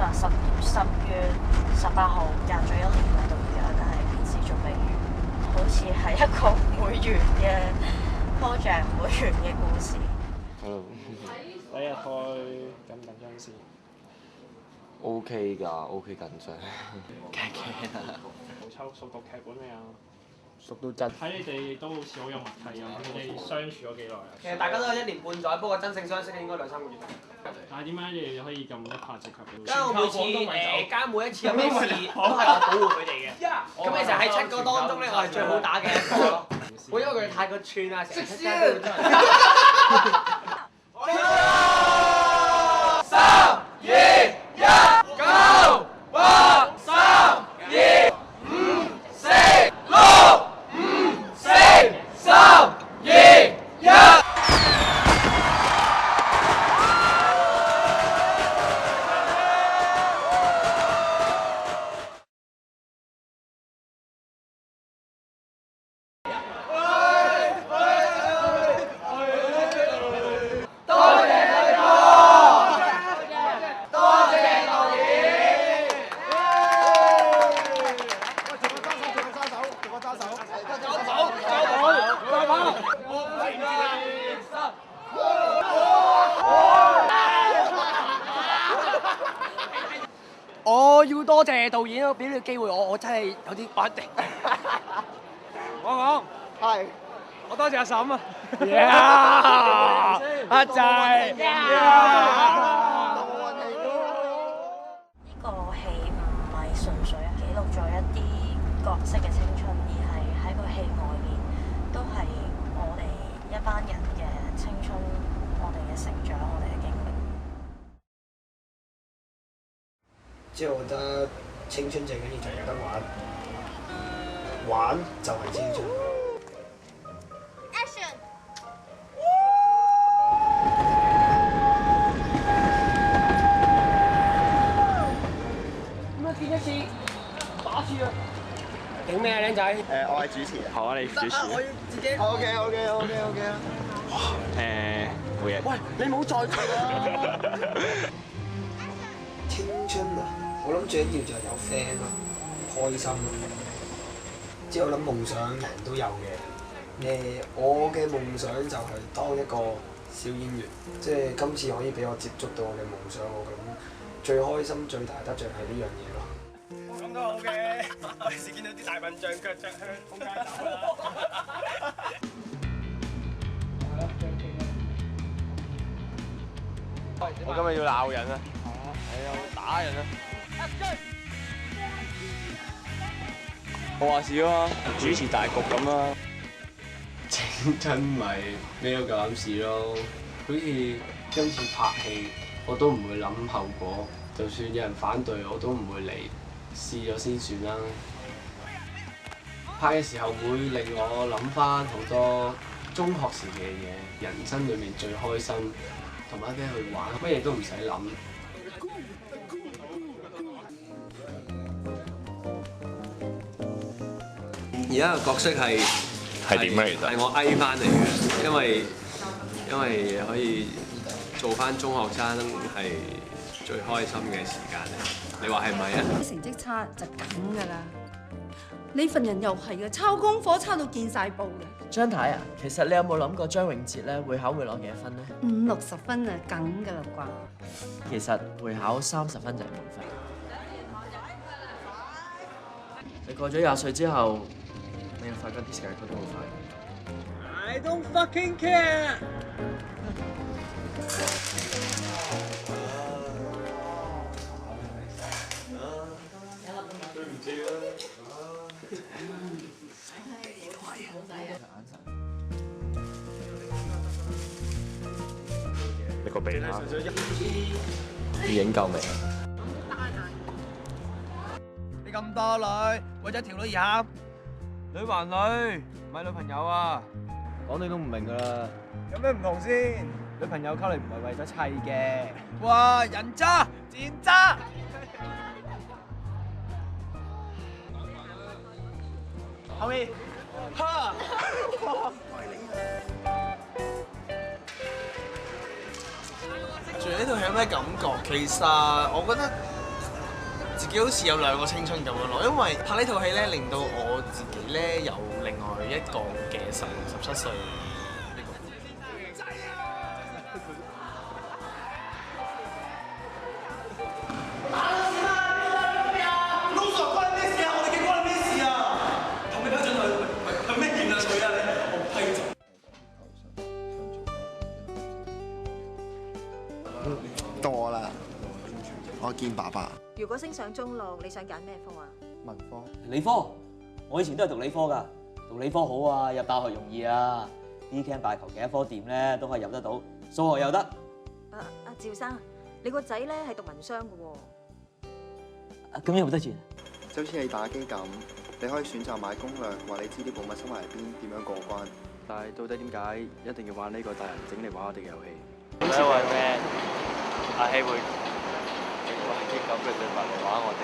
話10月18號隔咗1年喺度而家，但係件事仲未完，好似係一個唔會完嘅 project，唔會完嘅故事。第一日開緊唔緊張先 ？OK 㗎，OK 緊張。驚啦！熟讀劇本未啊？熟到真。睇你哋都好似好有默契咁，你哋相處咗幾耐啊？其實大家都係1年半載，不過真正相識應該2、3個月。但係點解你哋可以咁一拍即合嘅？因為我每一次有咩事都係我保護佢哋嘅。咁其實喺7個當中咧，我係最好打嘅一個咯。會因為佢哋太過串啊，成日出街都會真係。3、2、1 ，Go！ 8、3、2、5、4、6、5、4、3、2、1。我要多謝導演俾呢個機會我真係有啲不定。我係我多謝阿嬸啊！阿仔，呢個戲唔係純粹記錄咗一啲角色嘅青春，而係喺個戲外面都係我哋一班人嘅青春，我哋嘅成長，我哋嘅經歷。即係我覺得青春最緊要就係有得玩，玩就係青春。Action！ 咁啊，見一次打住啊！影咩啊，僆仔？我係主持人。好啊，你主持。我要自己。OK 啊！冇嘢。喂，你冇再做啊！青春啊！我諗最緊要就係有 friend 咯，開心咯。即係我諗夢想人人都有嘅。我嘅夢想就係當一個小演員，即係今次可以俾我接觸到我嘅夢想，我咁最開心、最大得着係呢樣嘢咯。咁都好嘅，我時見到啲大笨象腳着香，撲街走啦！我今日要鬧人啊！係啊，我打人啊！我話事啊嘛，主持大局咁啊。青春咪咩都夠膽試咯，好似今次拍戲我都唔會諗後果，就算有人反對我都唔會嚟，試咗先算啦。拍嘅時候會令我諗翻好多中學時嘅嘢，人生裏面最開心，同埋一啲去玩，乜嘢都唔使諗。而家個角色係點咧？其實係我捱翻嚟嘅，因為可以做翻中學生係最開心嘅時間嚟。你話係咪啊？成績差就咁㗎啦！你份人又係嘅，抄功課抄到見晒報嘅。張太啊，其實你有冇諗過張永哲咧會考會攞幾多分咧50、60分啊，梗㗎啦啩！其實會考30分就係滿分。你過咗20歲之後，你會發覺啲時間過得好快。I don't fucking care。對唔住啊！你個鼻啦！你影夠未啊？你咁多女，為咗條女而喊，女還女，唔係女朋友啊！講你都唔明㗎啦。有咩唔同先？女朋友溝你唔係為咗砌嘅。哇！人渣、賤渣。後面，哈！住喺度係有咩感覺？其實我覺得自己好似有2個青春咁樣咯，因為拍呢套戲咧，令到我自己咧有另外一個嘅16、17歲。到我啦，我見爸爸。如果升上中六，你想揀咩科啊？文科。理科，我以前都係讀理科㗎，讀理科好啊，入大學容易啊。D.Camp 大求其一科掂咧，都可以入得到，數學又得。阿趙生，你個仔咧係讀文商嘅喎。咁有冇得轉？就好似你打機咁，你可以選擇買攻略，話你知啲寶物收埋喺邊，點樣過關。但係到底點解一定要玩呢個大人整嚟玩我哋嘅遊戲？因為咩？阿希會整埋啲咁嘅對白嚟玩我哋。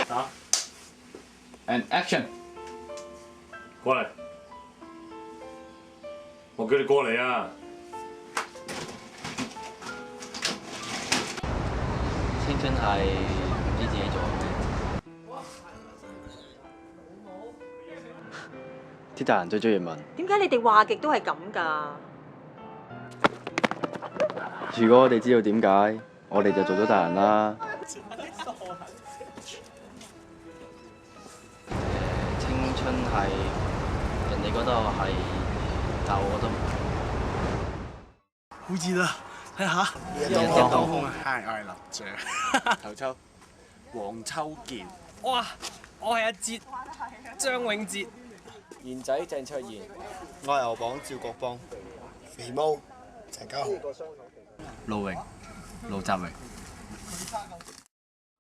打 ，and action， 過嚟，我叫你過嚟啊！青春係唔知自己做咩。啲大人最中意問：點解你哋話極都係咁㗎？如果我哋知道點解，我哋就做咗大人啦。青春係人哋嗰度係，但我覺得唔係。好熱啊！睇下，一當空啊！係，我係林姐。頭秋，黃秋健。哇！我係阿哲，張永哲。賢仔鄭卓賢。我係牛榜趙國邦。肥毛陳家豪。盧榮，盧澤榮。